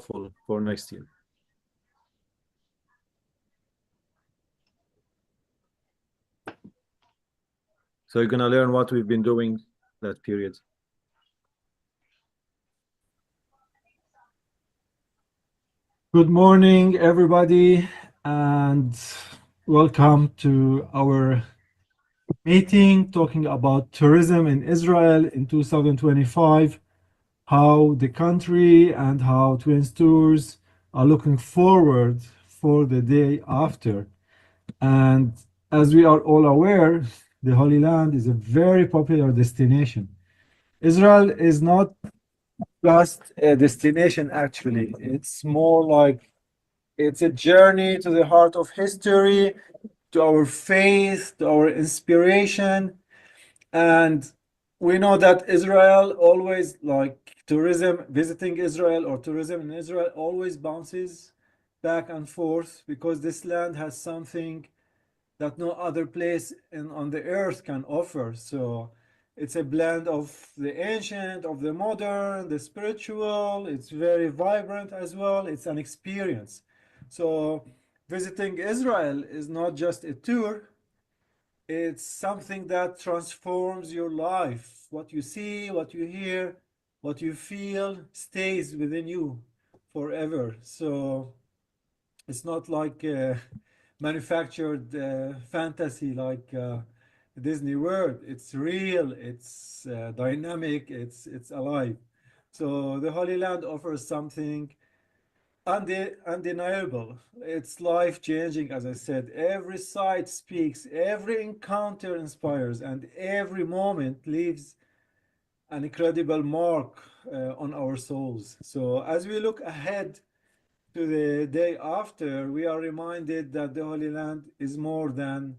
for next year. So you're gonna learn what we've been doing that period. Good morning, everybody, and welcome to our meeting talking about tourism in Israel in 2025, how the country and how Twins Tours are looking forward for the day after. And as we are all aware, the Holy Land is a very popular destination. Israel is not just a destination, actually, it's more like it's a journey to the heart of history, to our faith, to our inspiration. And we know that Israel always, like tourism, visiting Israel or tourism in Israel always bounces back and forth because this land has something that no other place on the earth can offer. So it's a blend of the ancient, of the modern, the spiritual. It's very vibrant as well. It's an experience. So visiting Israel is not just a tour, it's something that transforms your life. What you see, what you hear, what you feel stays within you forever. So it's not like manufactured fantasy like Disney World. It's real, it's dynamic, it's alive. So the Holy Land offers something undeniable. It's life changing, as I said. Every sight speaks, every encounter inspires, and every moment leaves an incredible mark on our souls. So as we look ahead to the day after, we are reminded that the Holy Land is more than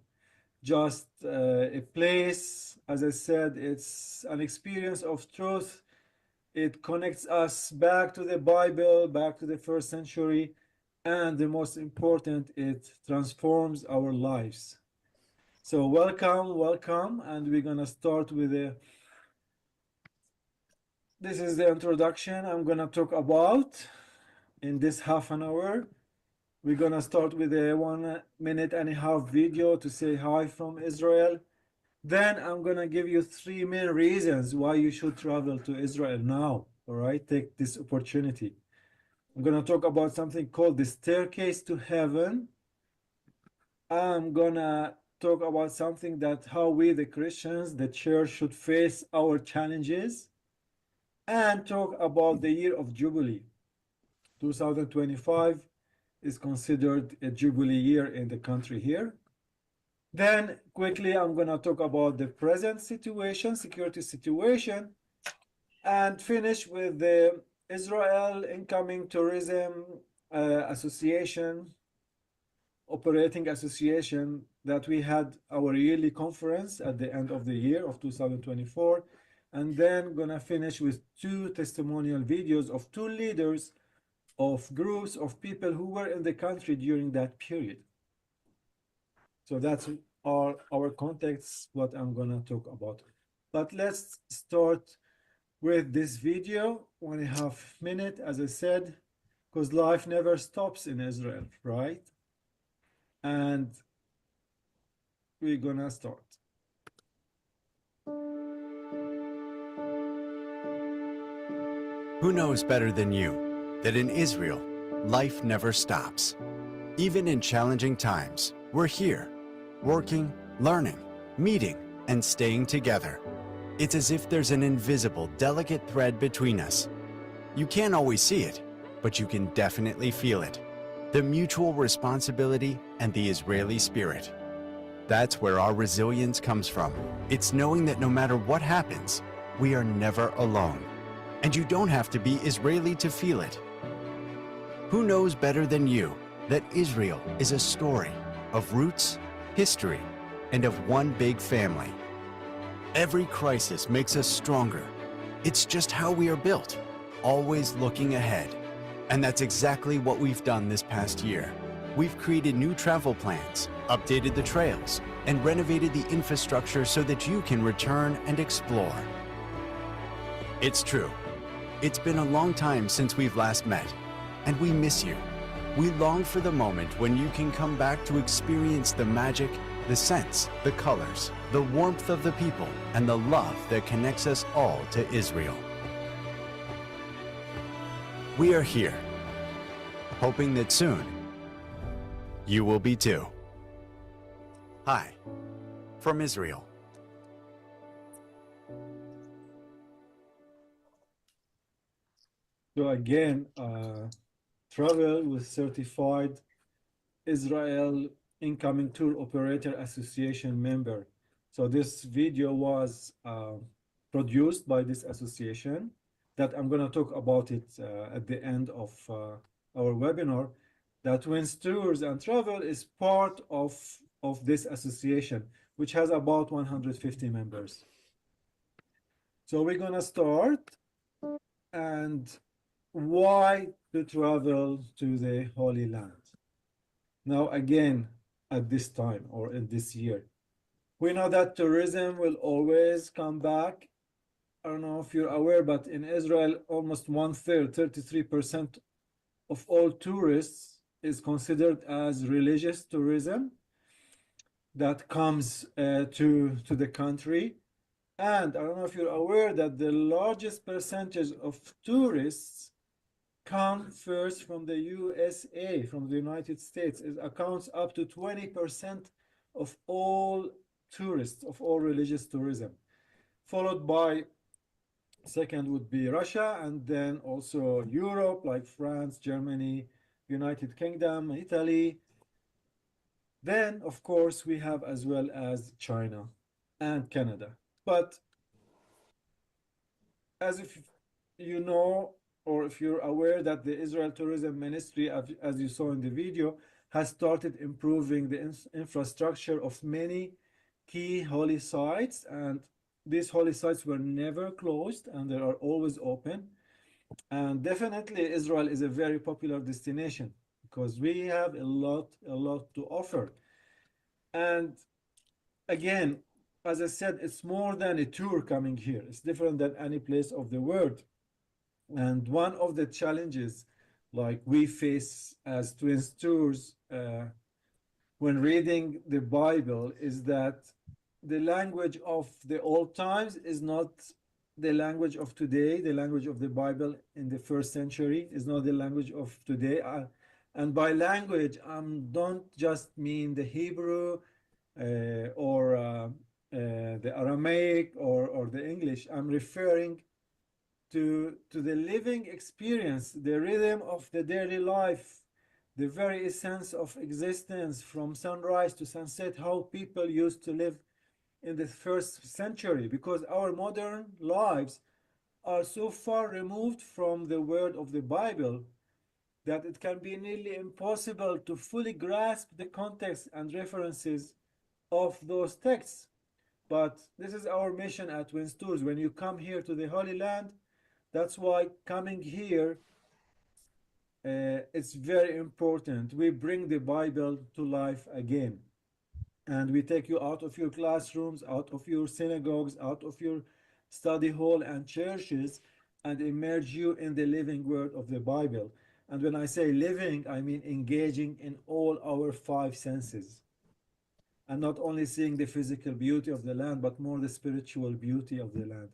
just a place. As I said, it's an experience of truth. It connects us back to the Bible, back to the first century, and the most important, it transforms our lives. So welcome, and we're gonna start with this is the introduction I'm gonna talk about in this half an hour. We're gonna start with a 1.5 minute video to say hi from Israel. Then I'm gonna give you 3 main reasons why you should travel to Israel now. All right, take this opportunity. I'm gonna talk about something called the staircase to heaven. I'm gonna talk about something that how we, the Christians, the church, should face our challenges, and talk about the year of Jubilee. 2025 is considered a Jubilee year in the country here. Then quickly, I'm gonna talk about the present situation, security situation, and finish with the Israel Incoming Tourism Association, operating association, that we had our yearly conference at the end of the year of 2024. And then gonna finish with 2 testimonial videos of 2 leaders of groups of people who were in the country during that period. So that's our context, what I'm gonna talk about. But let's start with this video, 1.5 minutes, as I said, because life never stops in Israel, right? And we're gonna start. Who knows better than you that in Israel, life never stops? Even in challenging times, we're here, working, learning, meeting, and staying together. It's as if there's an invisible, delicate thread between us. You can't always see it, but you can definitely feel it. The mutual responsibility and the Israeli spirit. That's where our resilience comes from. It's knowing that no matter what happens, we are never alone. And you don't have to be Israeli to feel it. Who knows better than you that Israel is a story of roots, history, and of one big family? Every crisis makes us stronger. It's just how we are built, always looking ahead. And that's exactly what we've done this past year. We've created new travel plans, updated the trails, and renovated the infrastructure so that you can return and explore. It's true. It's been a long time since we've last met, And we miss you. We long for the moment when you can come back to experience the magic, the scents, the colors, the warmth of the people, and the love that connects us all to Israel. We are here, hoping that soon you will be too. Hi, from Israel. So again, travel with certified Israel Incoming Tour Operator Association member. So this video was produced by this association that I'm going to talk about it at the end of our webinar. That Twins Tours and Travel is part of this association, which has about 150 members. So we're going to start. And why to travel to the Holy Land? Now, again, at this time or in this year, we know that tourism will always come back. I don't know if you're aware, but in Israel, almost 1/3, 33% of all tourists is considered as religious tourism that comes to the country. And I don't know if you're aware that the largest percentage of tourists come first from the USA, from the United States. It accounts up to 20% of all tourists, of all religious tourism. Followed by, second would be Russia, and then also Europe, like France, Germany, United Kingdom, Italy. Then, of course, we have as well as China and Canada. But as if you know, or if you're aware that the Israel Tourism Ministry, as you saw in the video, has started improving the infrastructure of many key holy sites, and these holy sites were never closed and they are always open. And definitely Israel is a very popular destination because we have a lot to offer. And again, as I said, it's more than a tour coming here. It's different than any place of the world. And one of the challenges like we face as Twins Tours when reading the Bible is that the language of the old times is not the language of today. The language of the Bible in the first century is not the language of today. And by language, I don't just mean the Hebrew or the Aramaic or the English. I'm referring to the living experience, the rhythm of the daily life, the very essence of existence from sunrise to sunset, how people used to live in the first century, because our modern lives are so far removed from the word of the Bible that it can be nearly impossible to fully grasp the context and references of those texts. But this is our mission at Twins Tours. When you come here to the Holy Land, that's why coming here, it's very important. We bring the Bible to life again. And we take you out of your classrooms, out of your synagogues, out of your study hall and churches, and immerse you in the living word of the Bible. And when I say living, I mean engaging in all our five senses. And not only seeing the physical beauty of the land, but more the spiritual beauty of the land.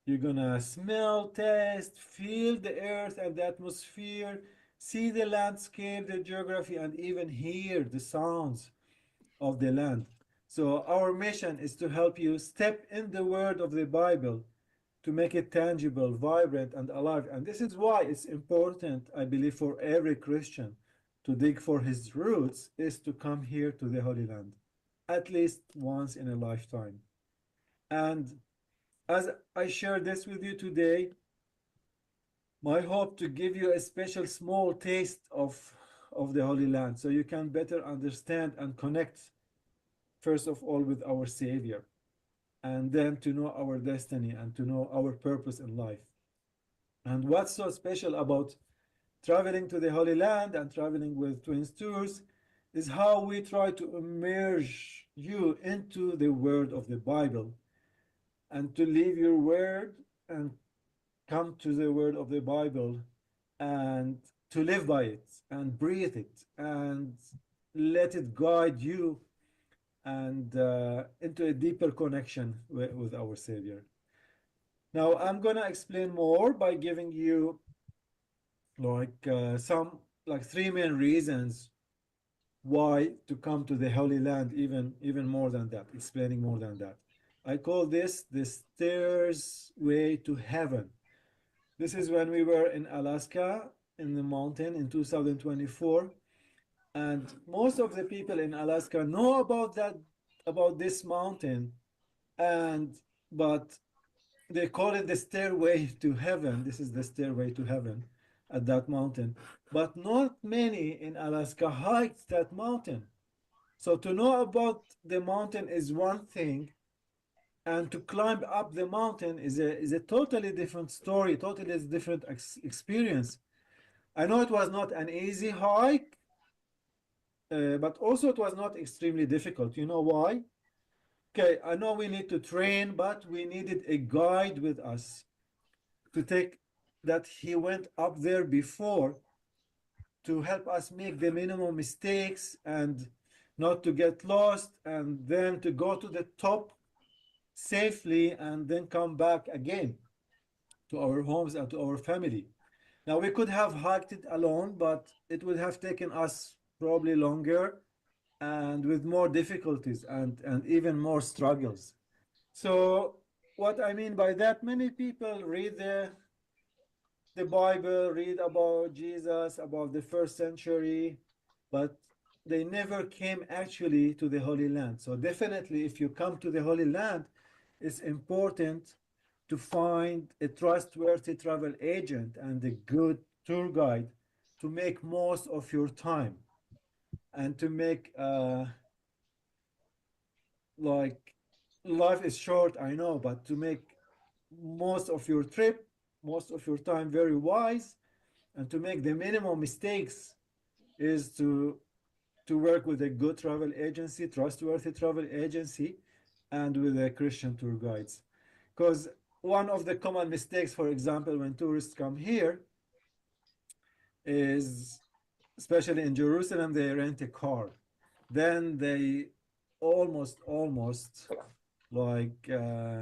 You're gonna smell, taste, feel the earth and the atmosphere, see the landscape, the geography, and even hear the sounds of the land. So our mission is to help you step in the word of the Bible to make it tangible, vibrant, and alive. And this is why it's important, I believe, for every Christian to dig for his roots is to come here to the Holy Land, at least once in a lifetime. And as I share this with you today, my hope to give you a special small taste of the Holy Land so you can better understand and connect, first of all, with our Savior, and then to know our destiny and to know our purpose in life. And what's so special about traveling to the Holy Land and traveling with Twins Tours is how we try to immerse you into the word of the Bible and to leave your word and come to the word of the Bible and to live by it and breathe it and let it guide you and into a deeper connection with our Savior. Now, I'm gonna explain more by giving you some three main reasons why to come to the Holy Land, even more than that, explaining more than that. I call this the stairs way to heaven. This is when we were in Alaska in the mountain in 2024, and most of the people in Alaska know about this mountain, and but they call it the stairway to heaven. This is the stairway to heaven at that mountain. But not many in Alaska hiked that mountain. So to know about the mountain is one thing, and to climb up the mountain is a totally different story, totally different experience. I know it was not an easy hike, but also it was not extremely difficult. You know why? Okay, I know we need to train, but we needed a guide with us to take that he went up there before to help us make the minimum mistakes and not to get lost, and then to go to the top safely and then come back again to our homes and to our family. Now, we could have hiked it alone, but it would have taken us probably longer and with more difficulties and even more struggles. So what I mean by that, many people read the Bible, read about Jesus, about the first century, but they never came actually to the Holy Land. So definitely, if you come to the Holy Land, it's important to find a trustworthy travel agent and a good tour guide to make most of your time and to make like life is short, I know, but to make most of your trip, most of your time very wise, and to make the minimum mistakes is to work with a good travel agency, trustworthy travel agency, and with a Christian tour guides. Because one of the common mistakes, for example, when tourists come here is, especially in Jerusalem, they rent a car. Then they almost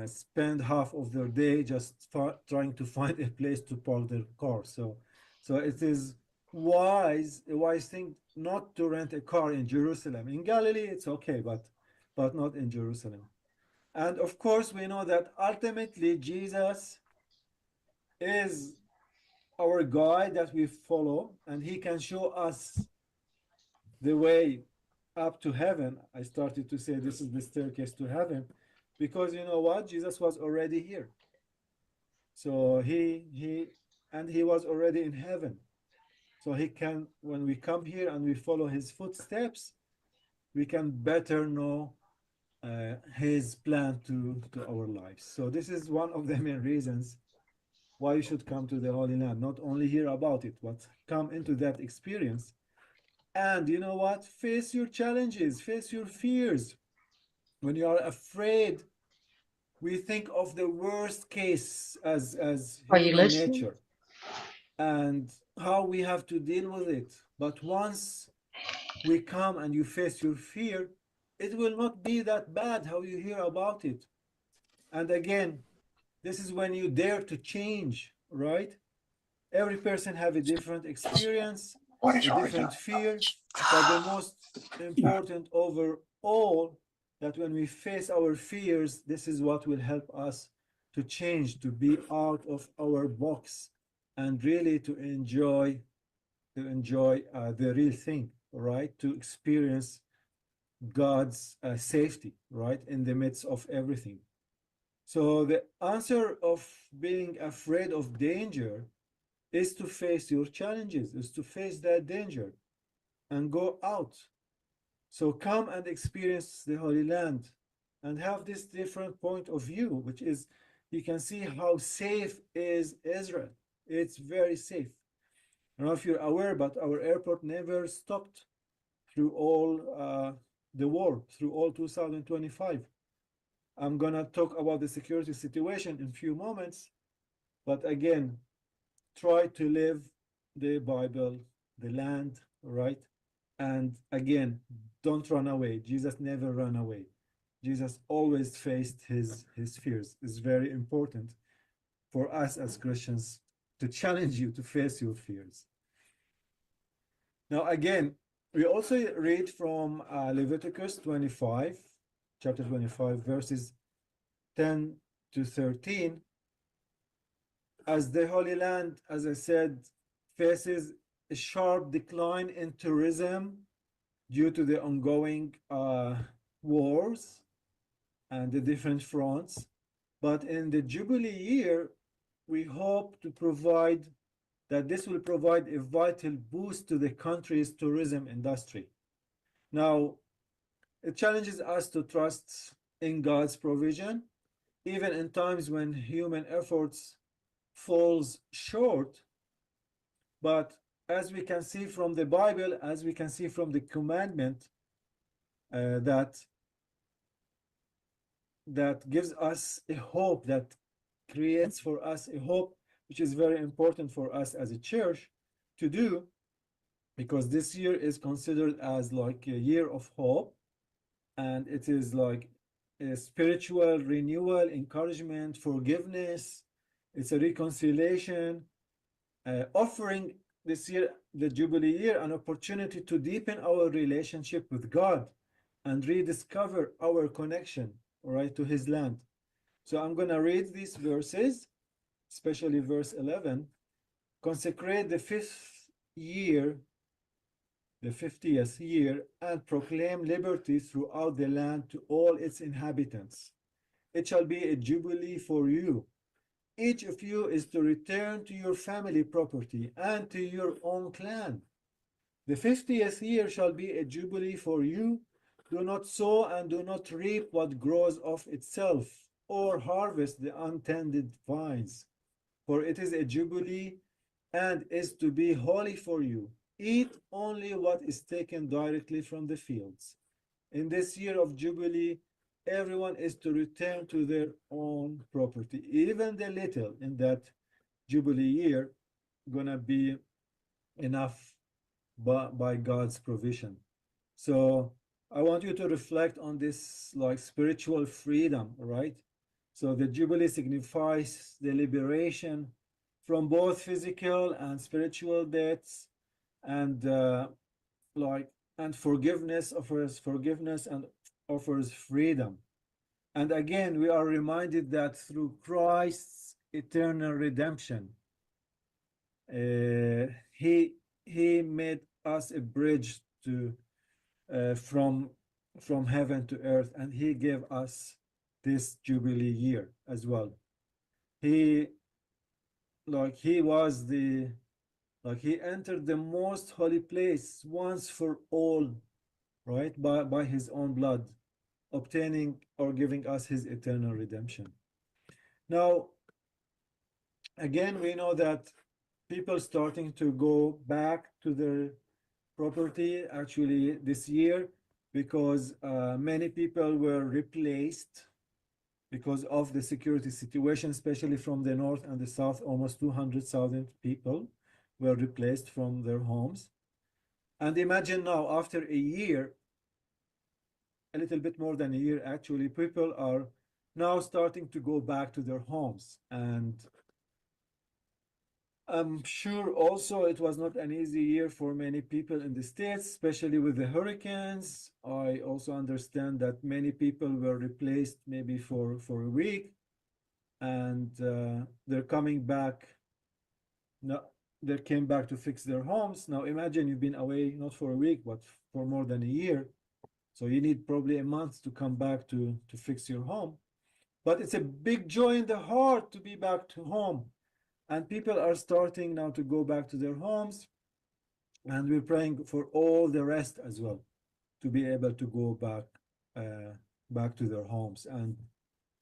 spend half of their day just trying to find a place to park their car. So it is a wise thing not to rent a car in Jerusalem. In Galilee, it's okay, but not in Jerusalem. And of course, we know that ultimately Jesus is our guide that we follow, and he can show us the way up to heaven. I started to say this is the staircase to heaven because you know what? Jesus was already here. So he was already in heaven. So he can, when we come here and we follow his footsteps, we can better know his plan to our lives. So this is one of the main reasons why you should come to the Holy Land, not only hear about it, but come into that experience. And you know what? Face your challenges, face your fears. When you are afraid, we think of the worst case as Are you human listening? nature and how we have to deal with it. But once we come and you face your fear, it will not be that bad how you hear about it. And again, this is when you dare to change, right? Every person have a different experience, a different fear, but the most important overall that when we face our fears, this is what will help us to change, to be out of our box, and really to enjoy the real thing, right? To experience God's safety, right, in the midst of everything. So the answer of being afraid of danger is to face your challenges, is to face that danger and go out. So come and experience the Holy Land and have this different point of view, which is you can see how safe is Israel. It's very safe. I don't know if you're aware, but our airport never stopped through all the war, through all 2025. I'm gonna talk about the security situation in a few moments, but again, try to live the Bible, the land, right? And again, don't run away. Jesus never ran away. Jesus always faced his fears. It's very important for us as Christians to challenge you to face your fears. Now, again, we also read from Leviticus 25, chapter 25, verses 10 to 13. As the Holy Land, as I said, faces a sharp decline in tourism due to the ongoing wars and the different fronts. But in the Jubilee year, we hope to provide that this will provide a vital boost to the country's tourism industry. Now, it challenges us to trust in God's provision, even in times when human efforts falls short. But as we can see from the Bible, as we can see from the commandment, that gives us a hope, that creates for us a hope, which is very important for us as a church to do, because this year is considered as like a year of hope, and it is like a spiritual renewal, encouragement, forgiveness. It's a reconciliation, offering this year, the Jubilee year, an opportunity to deepen our relationship with God and rediscover our connection, right, to His land. So I'm going to read these verses, especially verse 11. Consecrate the fifth year, the 50th year, and proclaim liberty throughout the land to all its inhabitants. It shall be a jubilee for you. Each of you is to return to your family property and to your own clan. The 50th year shall be a jubilee for you. Do not sow and do not reap what grows of itself, or harvest the untended vines, for it is a jubilee and is to be holy for you. Eat only what is taken directly from the fields. In this year of jubilee, everyone is to return to their own property. Even the little in that jubilee year gonna be enough by God's provision. So I want you to reflect on this like spiritual freedom, right? So the jubilee signifies the liberation from both physical and spiritual debts, and and forgiveness and offers freedom. And again, we are reminded that through Christ's eternal redemption, he made us a bridge to from heaven to earth, and he gave us this jubilee year as well. He was the he entered the most holy place once for all, right, by his own blood, obtaining or giving us his eternal redemption. Now, again, we know that people starting to go back to their property actually this year, because many people were replaced because of the security situation, especially from the north and the south. Almost 200,000 people were replaced from their homes. And imagine now, after a year, a little bit more than a year actually, people are now starting to go back to their homes. And I'm sure also it was not an easy year for many people in the States, especially with the hurricanes. I also understand that many people were replaced maybe for a week, and they're coming back. No, they came back to fix their homes. Now imagine you've been away not for a week, but for more than a year. So you need probably a month to come back to fix your home. But it's a big joy in the heart to be back to home. And people are starting now to go back to their homes. And we're praying for all the rest as well to be able to go back to their homes and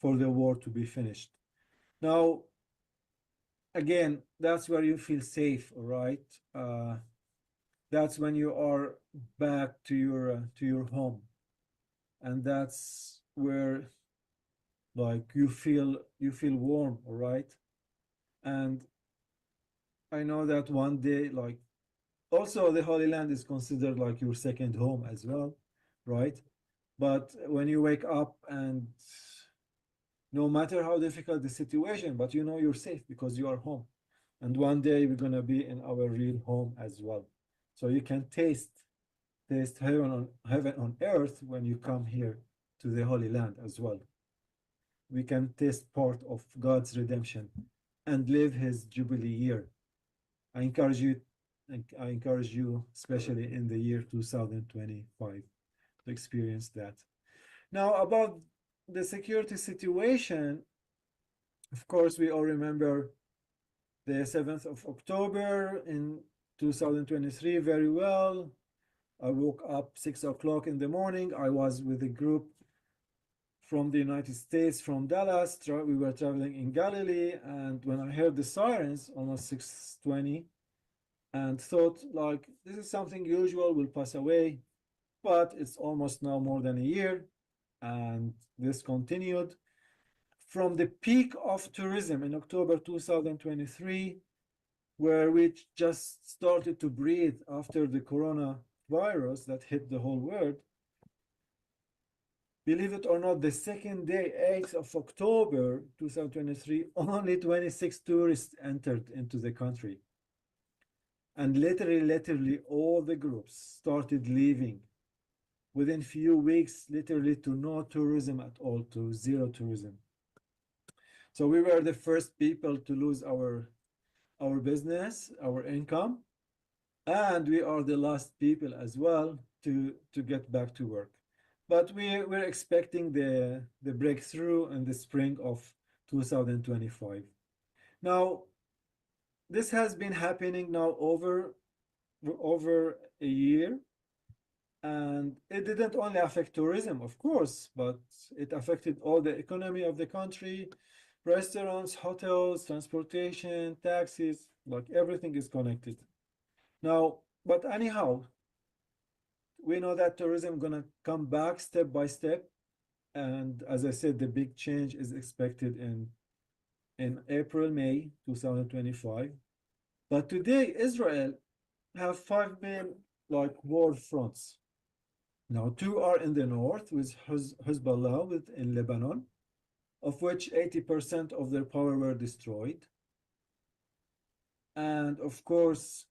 for the war to be finished. Now, again, that's where you feel safe, all right? That's when you are back to your home, and that's where like you feel warm, all right? And I know that one day, like, also the Holy Land is considered like your second home as well, right? But when you wake up and no matter how difficult the situation, but you know you're safe because you are home. And one day we're gonna be in our real home as well. So you can taste heaven on earth when you come here to the Holy Land as well. We can taste part of God's redemption and live his Jubilee year. I encourage you, I encourage you, especially in the year 2025, to experience that. Now, about the security situation, of course, we all remember the 7th of October in 2023 very well. I woke up 6 o'clock in the morning. I was with a group from the United States, from Dallas. We were traveling in Galilee, and when I heard the sirens, almost 6:20, and thought like this is something usual, will pass away. But it's almost now more than a year, and this continued. From the peak of tourism in October 2023, where we just started to breathe after the coronavirus that hit the whole world, believe it or not, the second day, 8th of October 2023, only 26 tourists entered into the country. And literally all the groups started leaving within few weeks, literally to no tourism at all, to zero tourism. So we were the first people to lose our business, our income, and we are the last people as well to get back to work. But we're expecting the breakthrough in the spring of 2025. Now, this has been happening now over a year, and it didn't only affect tourism, of course, but it affected all the economy of the country, restaurants, hotels, transportation, taxis, like everything is connected. Now, but anyhow, we know that tourism gonna come back step by step, and as I said, the big change is expected in April, May 2025. But today, Israel have five main like war fronts. Now, two are in the north with Hezbollah in Lebanon, of which 80% of their power were destroyed. And of course,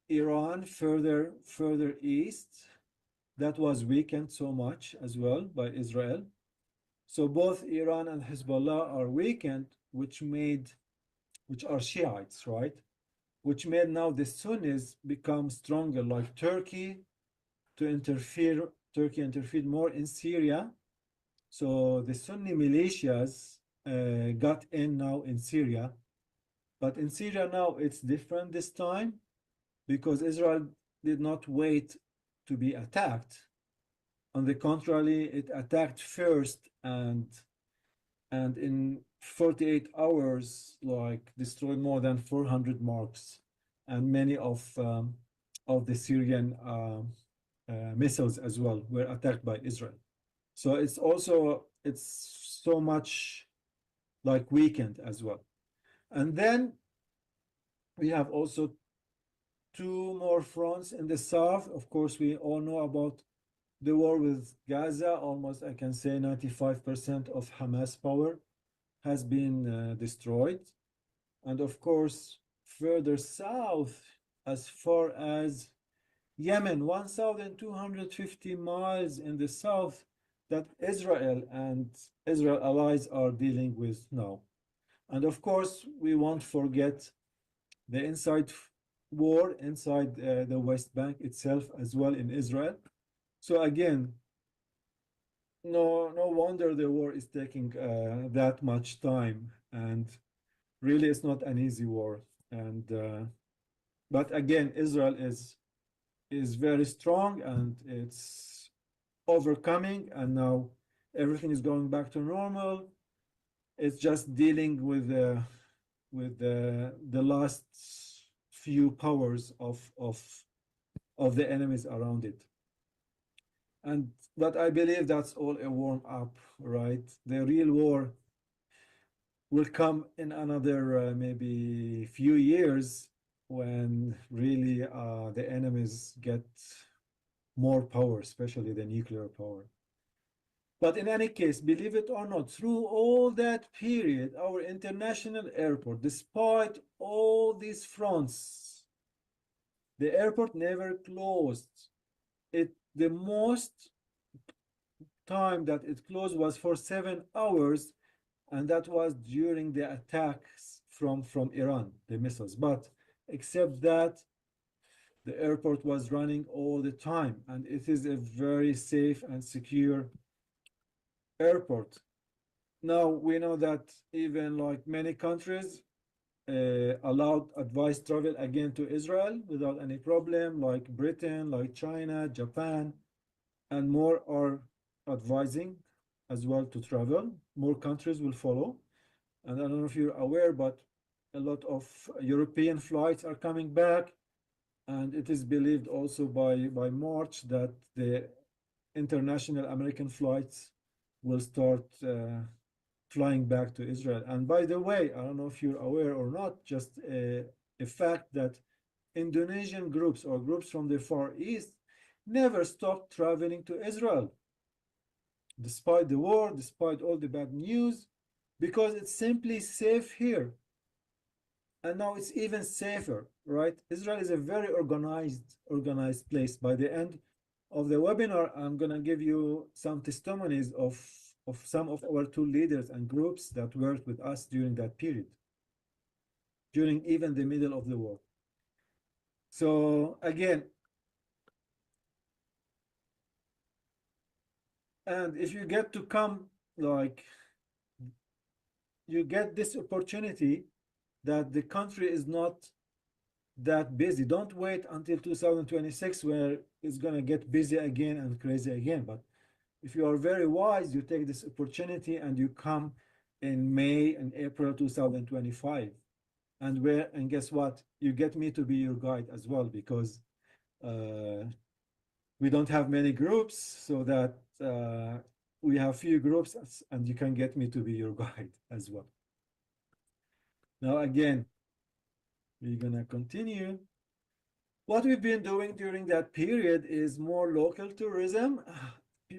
Iran further east, that was weakened so much as well by Israel. So both Iran and Hezbollah are weakened, which are Shiites, right? Which made now the Sunnis become stronger, like Turkey interfered more in Syria. So the Sunni militias got in now in Syria. But in Syria now it's different this time because Israel did not wait to be attacked. On the contrary, it attacked first and in 48 hours, like destroyed more than 400 marks, and many of the Syrian missiles as well were attacked by Israel. So it's so much like weakened as well. And then we have also two more fronts in the south. Of course, we all know about the war with Gaza. Almost, I can say, 95% of Hamas power has been destroyed. And of course, further south, as far as Yemen, 1,250 miles in the south, that Israel and Israel allies are dealing with now. And of course, we won't forget the war inside the West Bank itself as well in Israel. So again, no wonder the war is taking that much time, and really it's not an easy war. And but again, Israel is very strong and it's overcoming, and now everything is going back to normal. It's just dealing with the last few powers of the enemies around it. But I believe that's all a warm up, right? The real war will come in another maybe few years when really the enemies get more power, especially the nuclear power. But in any case, believe it or not, through all that period, our international airport, despite all these fronts, the airport never closed. The most time that it closed was for 7 hours, and that was during the attacks from Iran, the missiles. But except that, the airport was running all the time, and it is a very safe and secure airport. Now we know that even like many countries allowed advised travel again to Israel without any problem, like Britain, like China, Japan, and more are advising as well to travel. More countries will follow. And I don't know if you're aware, but a lot of European flights are coming back. And it is believed also by March that the international American flights will start flying back to Israel. And by the way, I don't know if you're aware or not, just a fact that Indonesian groups or groups from the Far East never stopped traveling to Israel, despite the war, despite all the bad news, because it's simply safe here. And now it's even safer, right? Israel is a very organized place. By the end of the webinar, I'm gonna give you some testimonies of some of our two leaders and groups that worked with us during that period, during even the middle of the war. So again, and if you get to come, like, you get this opportunity that the country is not that busy. Don't wait until 2026 where it's going to get busy again and crazy again. But if you are very wise, you take this opportunity and you come in May and April 2025. And guess what? You get me to be your guide as well, because we don't have many groups, so that we have few groups, and you can get me to be your guide as well. Now, again, we're gonna continue. What we've been doing during that period is more local tourism.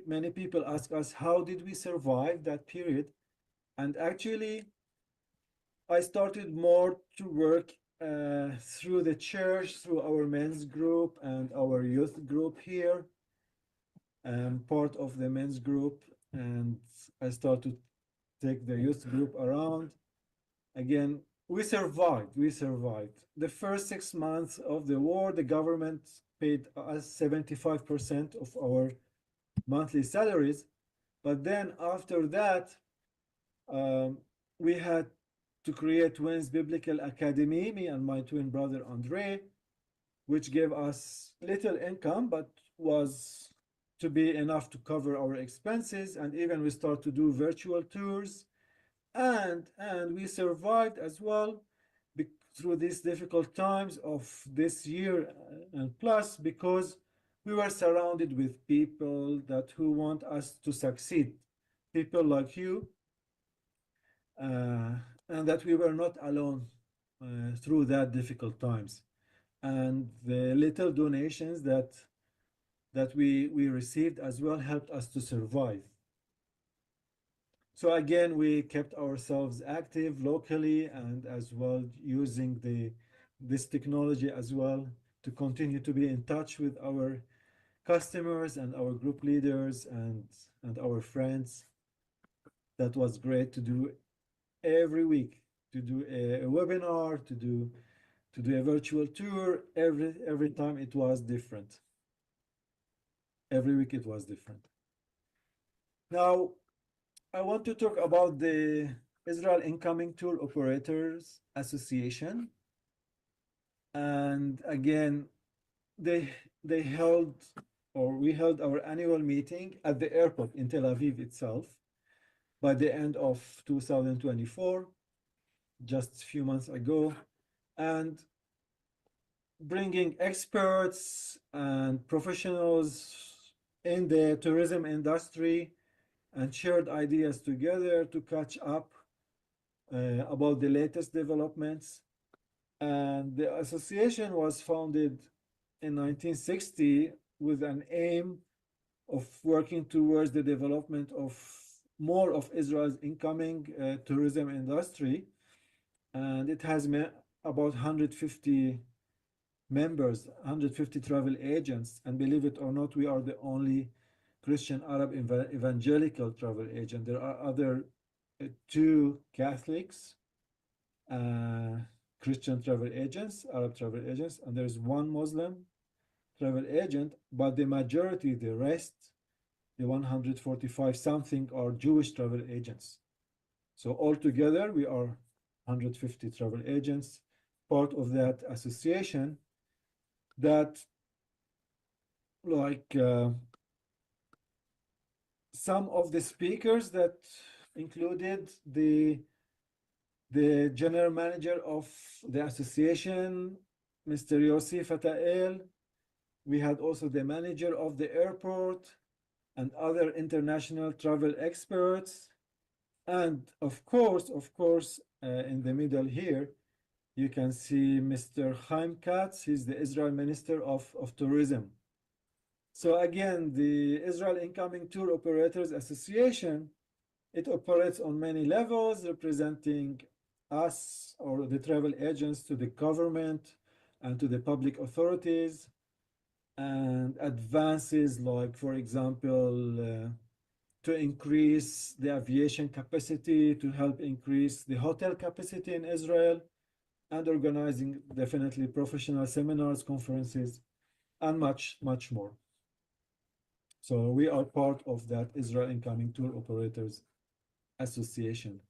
Many people ask us, how did we survive that period? And actually, I started more to work through the church, through our men's group and our youth group here. I'm part of the men's group, and I started to take the youth group around. Again, we survived. The first 6 months of the war, the government paid us 75% of our monthly salaries. But then after that, we had to create Twins Biblical Academy, me and my twin brother Andre, which gave us little income, but was to be enough to cover our expenses. And even we start to do virtual tours. And we survived as well through these difficult times of this year and plus, because we were surrounded with people who want us to succeed, people like you, and that we were not alone through that difficult times. And the little donations that we received as well helped us to survive. So again, we kept ourselves active locally, and as well using this technology as well to continue to be in touch with our customers and our group leaders and our friends. That was great to do every week, to do a webinar, to do a virtual tour. Every time it was different. Every week it was different. Now, I want to talk about the Israel Incoming Tour Operators Association. And again, we held our annual meeting at the airport in Tel Aviv itself by the end of 2024, just a few months ago, and bringing experts and professionals in the tourism industry and shared ideas together to catch up about the latest developments. And the association was founded in 1960 with an aim of working towards the development of more of Israel's incoming tourism industry. And it has about 150 members, 150 travel agents. And believe it or not, we are the only Christian Arab evangelical travel agent. There are other two Catholics, Christian travel agents, Arab travel agents, and there's one Muslim travel agent, but the majority, the rest, the 145 something are Jewish travel agents. So altogether, we are 150 travel agents, part of that association that like some of the speakers that included the general manager of the association, Mr. Yossi Fata'el. We had also the manager of the airport and other international travel experts. And of course, in the middle here, you can see Mr. Chaim Katz. He's the Israel Minister of Tourism. So again, the Israel Incoming Tour Operators Association, it operates on many levels, representing us or the travel agents to the government and to the public authorities, and advances like, for example, to increase the aviation capacity, to help increase the hotel capacity in Israel, and organizing definitely professional seminars, conferences, and much, much more. So we are part of that Israel Incoming Tour Operators Association.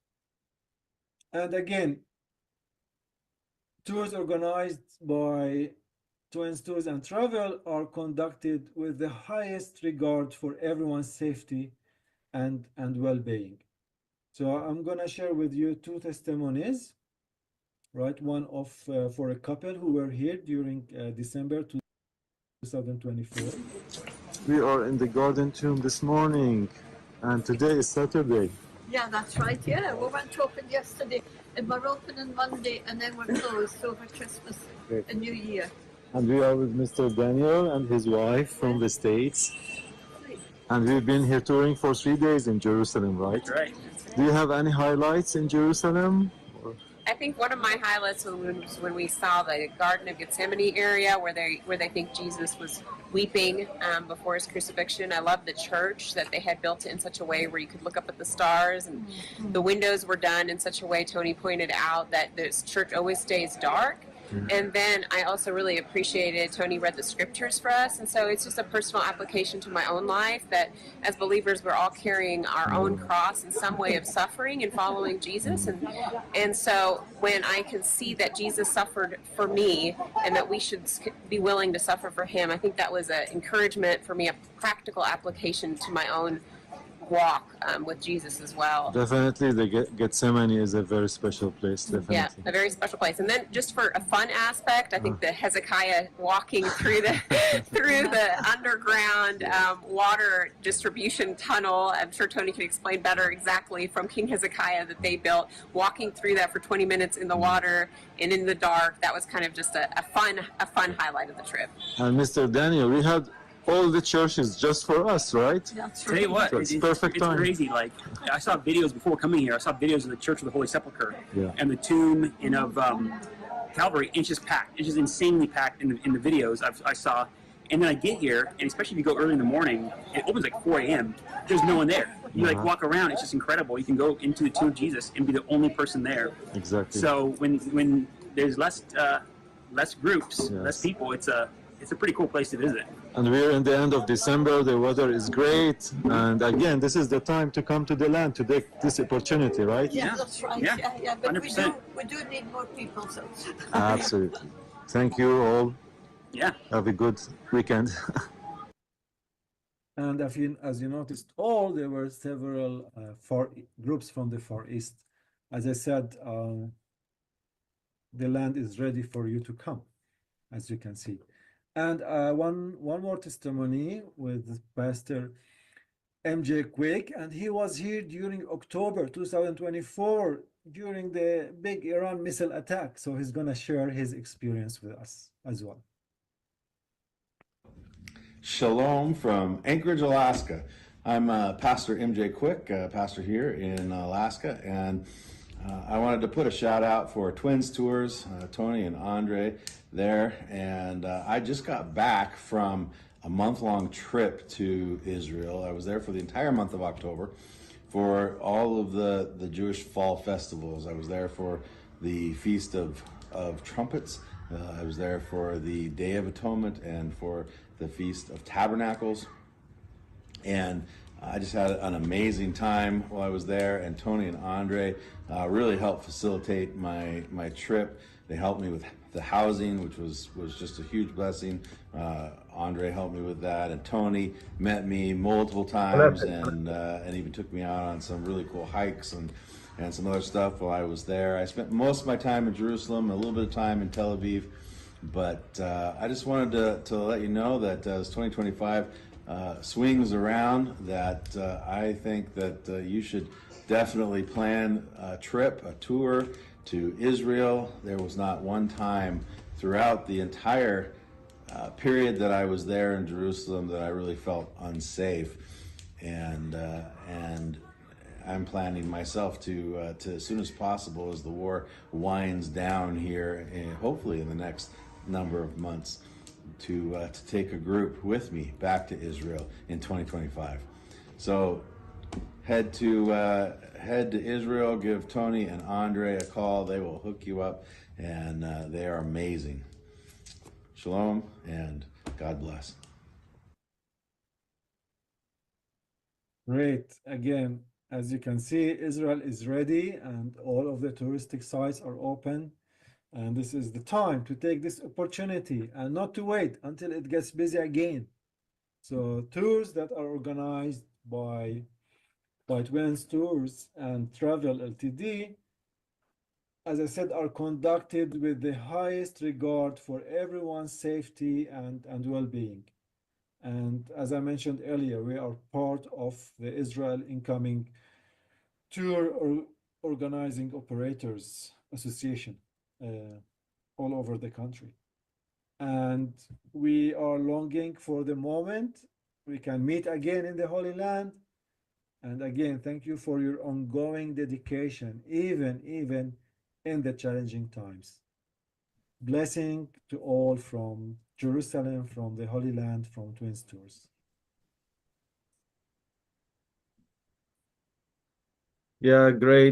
And again, tours organized by Twins Tours and Travel are conducted with the highest regard for everyone's safety and well-being. So I'm gonna share with you two testimonies, right? One of for a couple who were here during December 2024. We are in the Garden Tomb this morning, and today is Saturday. Yeah, that's right. Yeah, we went open yesterday, and we're open on Monday, and then we're closed over Christmas and New Year. And we are with Mr. Daniel and his wife from the States. And we've been here touring for 3 days in Jerusalem, right? Right. Do you have any highlights in Jerusalem? I think one of my highlights was when we saw the Garden of Gethsemane area where they think Jesus was weeping before his crucifixion. I love the church that they had built it in such a way where you could look up at the stars, and the windows were done in such a way, Tony pointed out, that this church always stays dark. And then I also really appreciated Tony read the scriptures for us, and so it's just a personal application to my own life that as believers we're all carrying our own cross in some way of suffering and following Jesus, and so when I can see that Jesus suffered for me and that we should be willing to suffer for him, I think that was an encouragement for me, a practical application to my own walk with Jesus as well. Definitely, the Gethsemane is a very special place. Definitely. Yeah, a very special place. And then just for a fun aspect, I think the Hezekiah walking through the through the underground water distribution tunnel. I'm sure Tony can explain better exactly from King Hezekiah that they built. Walking through that for 20 minutes in the water and in the dark. That was kind of just a fun highlight of the trip. And Mr. Daniel, we had all the churches just for us, right? That's Tell you what, So it's perfect time. crazy. Like I saw videos before coming here. I saw videos of the Church of the Holy Sepulchre and the tomb and of Calvary. It's just packed. It's just insanely packed in the videos I saw. And then I get here, and especially if you go early in the morning, it opens like 4 a.m. There's no one there. You like walk around. It's just incredible. You can go into the tomb of Jesus and be the only person there. Exactly. So when there's less groups, less people, it's a pretty cool place to visit. And we're in the end of December, the weather is great, and again, this is the time to come to the land to take this opportunity, right? Yeah, that's right. Yeah, Yeah. But 100%. we do need more people. So. Absolutely. Thank you all. Yeah. Have a good weekend. And as you noticed, there were several groups from the Far East. As I said, the land is ready for you to come, as you can see. And one more testimony with Pastor MJ Quick, and he was here during October 2024 during the big Iran missile attack. So he's going to share his experience with us as well. Shalom from Anchorage, Alaska. I'm Pastor MJ Quick, pastor here in Alaska, and I wanted to put a shout out for Twins Tours, Tony and Andre there, and I just got back from a month-long trip to Israel. I was there for the entire month of October for all of the Jewish fall festivals. I was there for the Feast of Trumpets. I was there for the Day of Atonement and for the Feast of Tabernacles. And I just had an amazing time while I was there, and Tony and Andre really helped facilitate my trip. They helped me with the housing, which was just a huge blessing. Andre helped me with that, and Tony met me multiple times and even took me out on some really cool hikes and some other stuff while I was there. I spent most of my time in Jerusalem, a little bit of time in Tel Aviv, but I just wanted to let you know that as 2025 swings around, that I think that you should definitely plan a trip, a tour to Israel. There was not one time throughout the entire period that I was there in Jerusalem that I really felt unsafe, and I'm planning myself to as soon as possible, as the war winds down here, hopefully in the next number of months, to take a group with me back to Israel in 2025. So head to Israel, give Tony and Andre a call. They will hook you up, and they are amazing. Shalom, and God bless. Great. Again, as you can see, Israel is ready and all of the touristic sites are open. And this is the time to take this opportunity and not to wait until it gets busy again. So tours that are organized by Twins Tours and Travel Ltd, as I said, are conducted with the highest regard for everyone's safety and well-being. And as I mentioned earlier, we are part of the Israel Incoming Tour Organizing Operators Association all over the country. And we are longing for the moment we can meet again in the Holy Land. And again, thank you for your ongoing dedication, even in the challenging times. Blessing to all from Jerusalem, from the Holy Land, from Twins Tours. Yeah, great.